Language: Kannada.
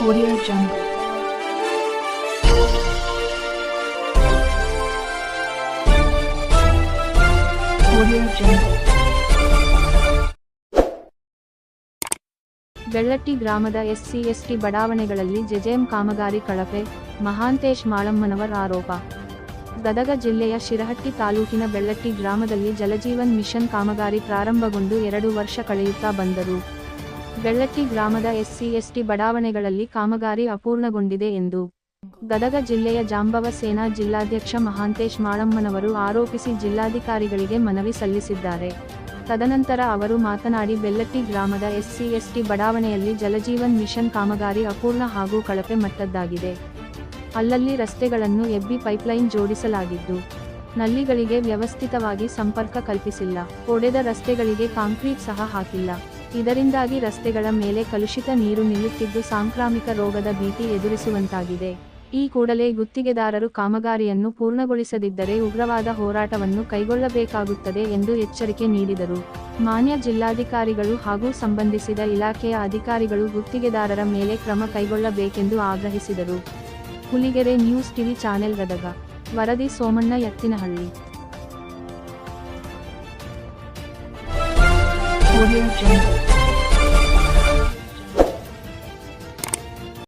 Audio Jungle. Audio Jungle. Bellatti ಗ್ರಾಮದ ಎಸ್ಸಿ/ಎಸ್ಟಿ ಬಡಾವಣೆಗಳಲ್ಲಿ ಜೆಜೆಎಂ ಕಾಮಗಾರಿ ಕಳಪೆ, ಮಹಾಂತೇಶ್ ಮಾಳಮ್ಮನವರ್ ಆರೋಪ. ಗದಗ ಜಿಲ್ಲೆಯ ಶಿರಹಟ್ಟಿ ತಾಲೂಕಿನ ಬೆಳ್ಳಟ್ಟಿ ಗ್ರಾಮದಲ್ಲಿ ಜಲಜೀವನ್ ಮಿಷನ್ ಕಾಮಗಾರಿ ಪ್ರಾರಂಭಗೊಂಡು 2 ವರ್ಷ ಕಳೆಯುತ್ತಾ ಬಂದರೂ ಬೆಳ್ಳಟ್ಟಿ ಗ್ರಾಮದ ಎಸ್ಸಿ/ಎಸ್ಟಿ ಬಡಾವಣೆಗಳಲ್ಲಿ ಕಾಮಗಾರಿ ಅಪೂರ್ಣಗೊಂಡಿದೆ ಎಂದು ಗದಗ ಜಿಲ್ಲೆಯ ಜಾಂಬವ ಸೇನಾ ಜಿಲ್ಲಾಧ್ಯಕ್ಷ ಮಹಾಂತೇಶ್ ಮಾಳಮ್ಮನವರು ಆರೋಪಿಸಿ ಜಿಲ್ಲಾಧಿಕಾರಿಗಳಿಗೆ ಮನವಿ ಸಲ್ಲಿಸಿದ್ದಾರೆ. ತದನಂತರ ಅವರು ಮಾತನಾಡಿ, ಬೆಳ್ಳಟ್ಟಿ ಗ್ರಾಮದ ಎಸ್ಸಿ/ಎಸ್ಟಿ ಬಡಾವಣೆಯಲ್ಲಿ ಜಲಜೀವನ್ ಮಿಷನ್ ಕಾಮಗಾರಿ ಅಪೂರ್ಣ ಹಾಗೂ ಕಳಪೆ ಮಟ್ಟದ್ದಾಗಿದೆ. ಅಲ್ಲಲ್ಲಿ ರಸ್ತೆಗಳನ್ನು ಎಬ್ಬಿ ಪೈಪ್ಲೈನ್ ಜೋಡಿಸಲಾಗಿದ್ದು, ನಲ್ಲಿಗಳಿಗೆ ವ್ಯವಸ್ಥಿತವಾಗಿ ಸಂಪರ್ಕ ಕಲ್ಪಿಸಿಲ್ಲ. ಒಡೆದ ರಸ್ತೆಗಳಿಗೆ ಕಾಂಕ್ರೀಟ್ ಸಹ ಹಾಕಿಲ್ಲ. ಇದರಿಂದಾಗಿ ರಸ್ತೆಗಳ ಮೇಲೆ ಕಲುಷಿತ ನೀರು ನಿಲ್ಲುತ್ತಿದ್ದು ಸಾಂಕ್ರಾಮಿಕ ರೋಗದ ಭೀತಿ ಎದುರಿಸುವಂತಾಗಿದೆ. ಈ ಕೂಡಲೇ ಗುತ್ತಿಗೆದಾರರು ಕಾಮಗಾರಿಯನ್ನು ಪೂರ್ಣಗೊಳಿಸದಿದ್ದರೆ ಉಗ್ರವಾದ ಹೋರಾಟವನ್ನು ಕೈಗೊಳ್ಳಬೇಕಾಗುತ್ತದೆ ಎಂದು ಎಚ್ಚರಿಕೆ ನೀಡಿದರು. ಮಾನ್ಯ ಜಿಲ್ಲಾಧಿಕಾರಿಗಳು ಹಾಗೂ ಸಂಬಂಧಿಸಿದ ಇಲಾಖೆಯ ಅಧಿಕಾರಿಗಳು ಗುತ್ತಿಗೆದಾರರ ಮೇಲೆ ಕ್ರಮ ಕೈಗೊಳ್ಳಬೇಕೆಂದು ಆಗ್ರಹಿಸಿದರು. Huligere news TV channel Gadag. ವರದಿ ಸೋಮಣ್ಣ ಯತ್ತಿನಹಳ್ಳಿ. Audio Jungle.